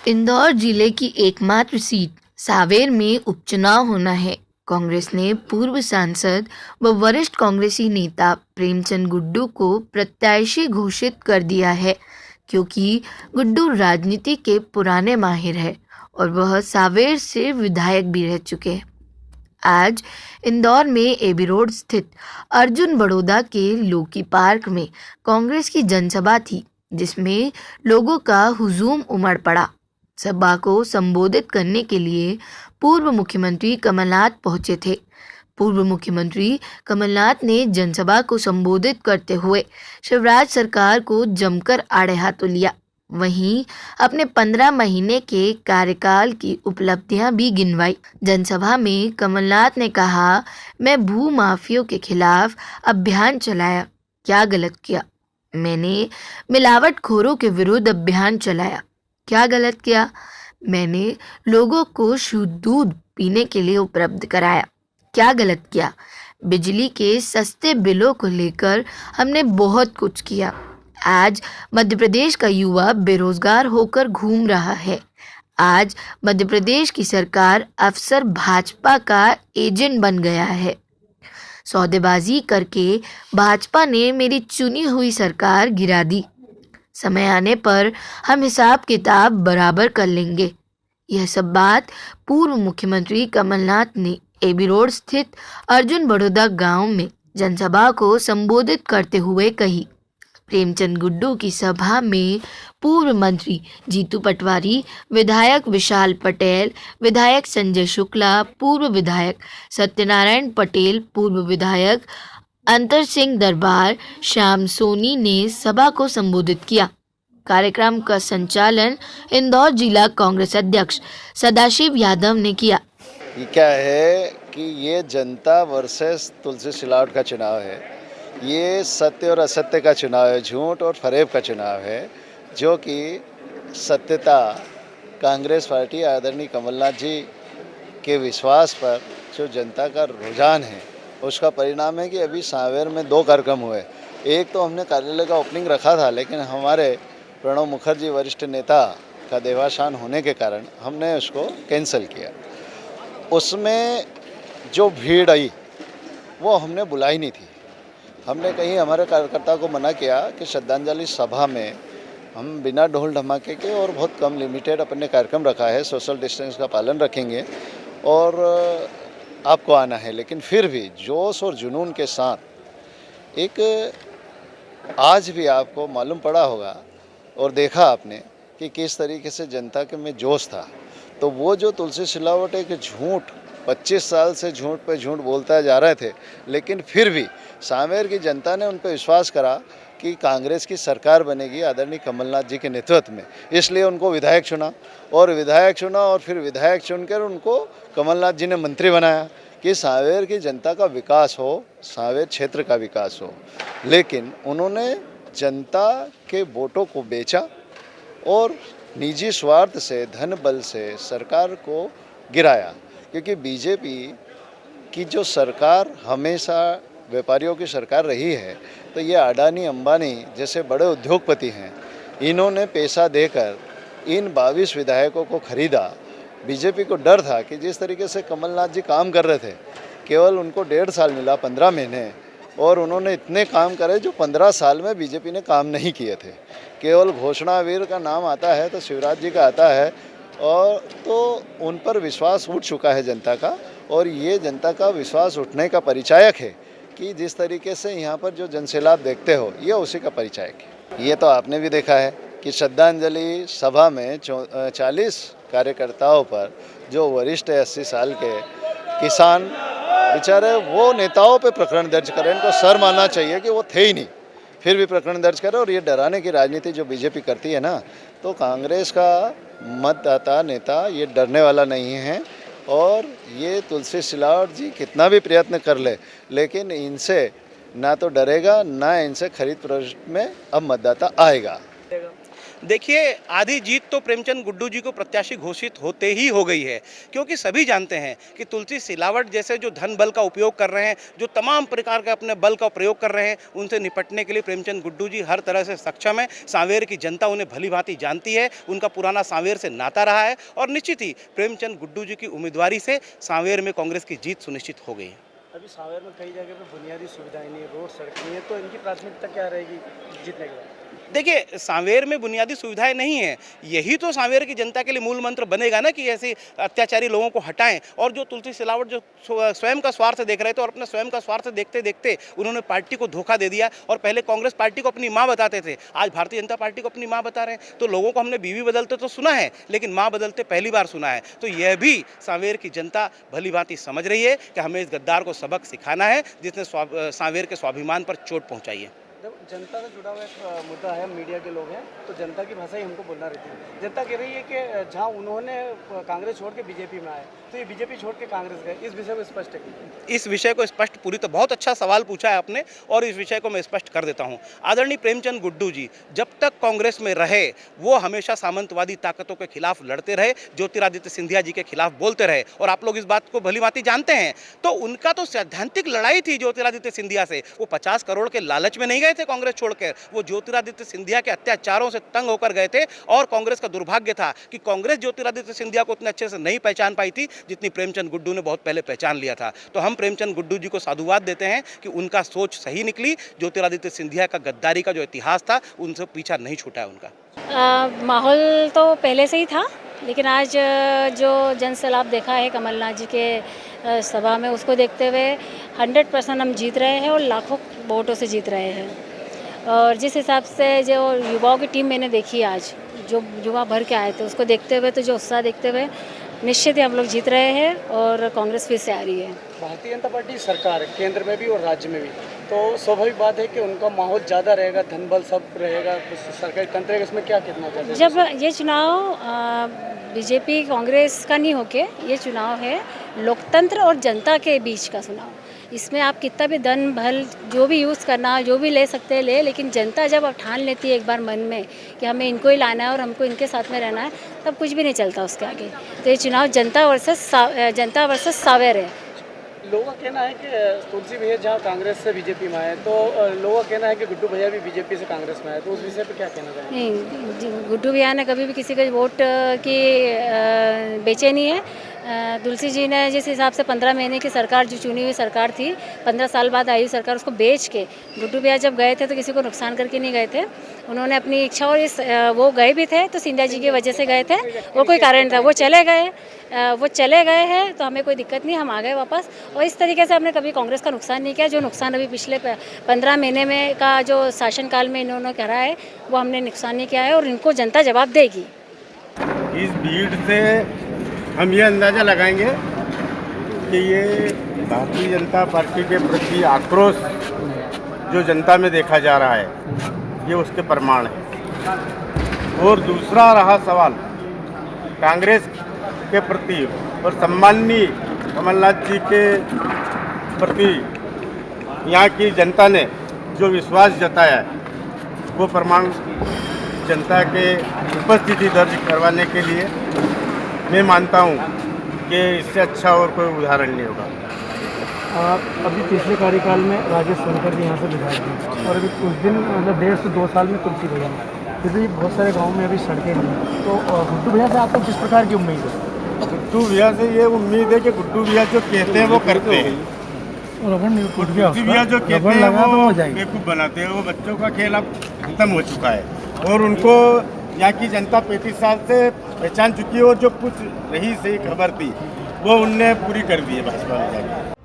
इंदौर जिले की एकमात्र सीट सांवेर में उपचुनाव होना है। कांग्रेस ने पूर्व सांसद व वरिष्ठ कांग्रेसी नेता प्रेमचंद गुड्डू को प्रत्याशी घोषित कर दिया है, क्योंकि गुड्डू राजनीति के पुराने माहिर है और वह सांवेर से विधायक भी रह चुके हैं। आज इंदौर में एबी रोड स्थित अर्जुन बड़ौदा के लोकी पार्क में कांग्रेस की जनसभा थी, जिसमें लोगों का हुजूम उमड़ पड़ा। सभा को संबोधित करने के लिए पूर्व मुख्यमंत्री कमलनाथ पहुंचे थे। पूर्व मुख्यमंत्री कमलनाथ ने जनसभा को संबोधित करते हुए शिवराज सरकार को जमकर आड़े हाथों लिया। वहीं अपने 15 महीने के कार्यकाल की उपलब्धियां भी गिनवाई। जनसभा में कमलनाथ ने कहा, मैं भू माफियों के खिलाफ अभियान चलाया, क्या गलत किया? मैंने मिलावटखोरों के विरुद्ध अभियान चलाया, क्या गलत किया? मैंने लोगों को शुद्ध दूध पीने के लिए उपलब्ध कराया, क्या गलत किया? बिजली के सस्ते बिलों को लेकर हमने बहुत कुछ किया। आज मध्य प्रदेश का युवा बेरोजगार होकर घूम रहा है। आज मध्य प्रदेश की सरकार अफसर भाजपा का एजेंट बन गया है। सौदेबाजी करके भाजपा ने मेरी चुनी हुई सरकार गिरा दी। समय आने पर हम हिसाब किताब बराबर कर लेंगे। यह सब बात पूर्व मुख्यमंत्री कमलनाथ ने एबी रोड स्थित अर्जुन बड़ौदा गांव में जनसभा को संबोधित करते हुए कही। प्रेमचंद गुड्डू की सभा में पूर्व मंत्री जीतू पटवारी, विधायक विशाल पटेल, विधायक संजय शुक्ला, पूर्व विधायक सत्यनारायण पटेल, पूर्व विधायक अंतर सिंह दरबार, श्याम सोनी ने सभा को संबोधित किया। कार्यक्रम का संचालन इंदौर जिला कांग्रेस अध्यक्ष सदाशिव यादव ने किया। ये क्या है कि ये जनता वर्सेस तुलसी सिलावट का चुनाव है। ये सत्य और असत्य का चुनाव है, झूठ और फरेब का चुनाव है, जो कि सत्यता कांग्रेस पार्टी आदरणीय कमलनाथ जी के विश्वास पर जो जनता का रुझान है, उसका परिणाम है कि अभी सांवेर में 2 कार्यक्रम हुए। एक तो हमने कार्यालय का ओपनिंग रखा था, लेकिन हमारे प्रणब मुखर्जी वरिष्ठ नेता का देहावसान होने के कारण हमने उसको कैंसिल किया। उसमें जो भीड़ आई वो हमने बुलाई नहीं थी। हमने कहीं हमारे कार्यकर्ता को मना किया कि श्रद्धांजलि सभा में हम बिना ढोल धमाके के और बहुत कम लिमिटेड अपने कार्यक्रम रखा है, सोशल डिस्टेंस का पालन रखेंगे और आपको आना है। लेकिन फिर भी जोश और जुनून के साथ एक आज भी आपको मालूम पड़ा होगा और देखा आपने कि किस तरीके से जनता के में जोश था। तो वो जो तुलसी सिलावट एक झूठ 25 साल से झूठ पे झूठ बोलता जा रहे थे, लेकिन फिर भी सांवेर की जनता ने उन पर विश्वास करा कि कांग्रेस की सरकार बनेगी आदरणीय कमलनाथ जी के नेतृत्व में, इसलिए उनको विधायक चुना और फिर विधायक चुनकर उनको कमलनाथ जी ने मंत्री बनाया कि सांवेर की जनता का विकास हो, सांवेर क्षेत्र का विकास हो। लेकिन उन्होंने जनता के वोटों को बेचा और निजी स्वार्थ से, धन बल से सरकार को गिराया, क्योंकि बीजेपी की जो सरकार हमेशा व्यापारियों की सरकार रही है, तो ये अडानी अंबानी जैसे बड़े उद्योगपति हैं, इन्होंने पैसा देकर इन 22 विधायकों को खरीदा। बीजेपी को डर था कि जिस तरीके से कमलनाथ जी काम कर रहे थे, केवल उनको 1.5 साल मिला, 15 महीने, और उन्होंने इतने काम करे जो 15 साल में बीजेपी ने काम नहीं किए थे। केवल घोषणावीर का नाम आता है तो शिवराज जी का आता है, और तो उन पर विश्वास उठ चुका है जनता का, और ये जनता का विश्वास उठने का परिचायक है कि जिस तरीके से यहाँ पर जो जनसैलाब देखते हो, ये उसी का परिचायक है। ये तो आपने भी देखा है कि श्रद्धांजलि सभा में 40 कार्यकर्ताओं पर जो वरिष्ठ 80 साल के किसान बेचारे, वो नेताओं पे प्रकरण दर्ज करें। इनको सर मानना चाहिए कि वो थे ही नहीं, फिर भी प्रकरण दर्ज करें। और ये डराने की राजनीति जो बीजेपी करती है ना, तो कांग्रेस का मतदाता नेता ये डरने वाला नहीं है। और ये तुलसी सिलावट जी कितना भी प्रयत्न कर ले, लेकिन इनसे ना तो डरेगा, ना इनसे खरीद प्रश्न में अब मतदाता आएगा। देखिए, आधी जीत तो प्रेमचंद गुड्डू जी को प्रत्याशी घोषित होते ही हो गई है, क्योंकि सभी जानते हैं कि तुलसी सिलावट जैसे जो धन बल का उपयोग कर रहे हैं, जो तमाम प्रकार के अपने बल का प्रयोग कर रहे हैं, उनसे निपटने के लिए प्रेमचंद गुड्डू जी हर तरह से सक्षम है। सांवेर की जनता उन्हें भली भांति जानती है, उनका पुराना सांवेर से नाता रहा है और निश्चित ही प्रेमचंद गुड्डू जी की उम्मीदवारी से सांवेर में कांग्रेस की जीत सुनिश्चित हो गई है। अभी सांवेर में कई जगह पे बुनियादी सुविधाएं नहीं है, रोड सड़क नहीं है, तो इनकी प्राथमिकता क्या रहेगी जीतने के बाद? देखिए, सांवेर में बुनियादी सुविधाएं नहीं है, यही तो सांवेर की जनता के लिए मूल मंत्र बनेगा ना कि ऐसे अत्याचारी लोगों को हटाएं। और जो तुलसी सिलावट जो स्वयं का स्वार्थ देख रहे थे और अपने स्वयं का स्वार्थ देखते देखते उन्होंने पार्टी को धोखा दे दिया और पहले कांग्रेस पार्टी को अपनी माँ बताते थे, आज भारतीय जनता पार्टी को अपनी माँ बता रहे हैं। तो लोगों को हमने बीवी बदलते तो सुना है, लेकिन माँ बदलते पहली बार सुना है। तो यह भी सांवेर की जनता भली भांति समझ रही है कि हमें इस गद्दार को सबक सिखाना है जिसने सांवेर के स्वाभिमान पर चोट पहुँचाई है। जब जनता से जुड़ा हुआ एक मुद्दा है, मीडिया के लोग हैं, तो जनता की भाषा ही हमको बोलना रहती है। जनता कह रही है कि जहां उन्होंने कांग्रेस छोड़ के बीजेपी में आए, तो ये बीजेपी छोड़ के कांग्रेस गए, इस विषय को स्पष्ट है। इस विषय को स्पष्ट पूरी तो बहुत अच्छा सवाल पूछा है आपने और इस विषय को मैं स्पष्ट कर देता हूं। आदरणीय प्रेमचंद गुड्डू जी जब तक कांग्रेस में रहे वो हमेशा सामंतवादी ताकतों के खिलाफ लड़ते रहे, ज्योतिरादित्य सिंधिया जी के खिलाफ बोलते रहे और आप लोग इस बात को भली भांति जानते हैं। तो उनका तो सैद्धांतिक लड़ाई थी ज्योतिरादित्य सिंधिया से, वो 50 करोड़ के लालच में नहीं गए थे कांग्रेस छोड़कर, वो ज्योतिरादित्य सिंधिया के अत्याचारों से तंग होकर गए थे। और कांग्रेस का दुर्भाग्य था कि कांग्रेस ज्योतिरादित्य सिंधिया को उतने अच्छे से नहीं पहचान पाई थी जितनी प्रेमचंद गुड्डू ने बहुत पहले पहचान लिया था। तो हम प्रेमचंद गुड्डू जी को साधुवाद देते हैं कि उनका सोच सही निकली, ज्योतिरादित्य सिंधिया का गद्दारी का जो इतिहास था उनसे पीछा नहीं छूटा है उनका। माहौल तो पहले से ही था, लेकिन आज जो जनसैलाब देखा है कमलनाथ जी के सभा में, उसको देखते हुए 100% हम जीत रहे हैं और लाखों वोटों से जीत रहे हैं। और जिस हिसाब से जो युवाओं की टीम मैंने देखी आज, जो युवा भर के आए थे, उसको देखते हुए तो जो उत्साह देखते हुए निश्चित ही हम लोग जीत रहे हैं और कांग्रेस फिर से आ रही है। भारतीय जनता पार्टी सरकार है केंद्र में भी और राज्य में भी, तो स्वाभाविक बात है कि उनका माहौल ज़्यादा रहेगा, धन बल सब रहेगा, सरकारी तंत्र है, इसमें क्या कहना चाहते हैं? जब ये चुनाव बीजेपी कांग्रेस का नहीं होके, ये चुनाव है लोकतंत्र और जनता के बीच का चुनाव। इसमें आप कितना भी धन भल जो भी यूज़ करना, जो भी ले सकते हैं ले, लेकिन जनता जब अब ठान लेती है एक बार मन में कि हमें इनको ही लाना है और हमको इनके साथ में रहना है, तब कुछ भी नहीं चलता उसके आगे। तो ये चुनाव जनता वर्सेस सांवेर है। लोगों का कहना है कि तुलसी भैया जहाँ कांग्रेस से बीजेपी में आए, तो लोगों का कहना है कि गुड्डू भैया भी बीजेपी से कांग्रेस में आए, तो उस विषय पे क्या कहना चाहेंगे? नहीं, गुड्डू भैया ने कभी भी किसी के वोट की बेचे नहीं है। तुलसी जी ने जिस हिसाब से 15 महीने की सरकार, जो चुनी हुई सरकार थी, 15 साल बाद आई हुई सरकार, उसको बेच के गुड्डू भैया जब गए थे तो किसी को नुकसान करके नहीं गए थे। उन्होंने अपनी इच्छा और वो गए भी थे तो सिंधिया जी की वजह से गए थे, वो कोई कारण था, वो चले गए हैं, तो हमें कोई दिक्कत नहीं, हम आ गए वापस। और इस तरीके से हमने कभी कांग्रेस का नुकसान नहीं किया। जो नुकसान अभी पिछले 15 महीने में का जो शासनकाल में इन्होंने करा है, वो हमने नुकसान नहीं किया है और इनको जनता जवाब देगी। इस भीड़ से हम ये अंदाज़ा लगाएंगे कि ये भारतीय जनता पार्टी के प्रति आक्रोश जो जनता में देखा जा रहा है, ये उसके प्रमाण है। और दूसरा रहा सवाल कांग्रेस के प्रति और सम्माननीय कमलनाथ जी के प्रति यहाँ की जनता ने जो विश्वास जताया है, वो प्रमाण जनता के उपस्थिति दर्ज करवाने के लिए मैं मानता हूँ कि इससे अच्छा और कोई उदाहरण नहीं होगा। अभी पिछले कार्यकाल में राजेश सोनकर जी यहाँ से विधायक थे और अभी कुछ दिन मतलब 1.5 से 2 साल में तुलसी भैया, फिर भी बहुत सारे गाँव में अभी सड़कें नहीं हैं। तो गुड्डू भैया से आपको किस प्रकार की उम्मीद है? गुड्डू भैया से ये उम्मीद है कि गुड्डू भैया जो कहते हैं वो करते हैं। गुड्डू भैया जो कहते हैं वो बेवकूफ़ बनाते हैं। वो बच्चों का खेल अब खत्म हो चुका है और उनको यहाँ की जनता 35 साल से पहचान चुकी है और जो कुछ रही सही खबर थी वो उनने पूरी कर दी है भाजपा में जाके।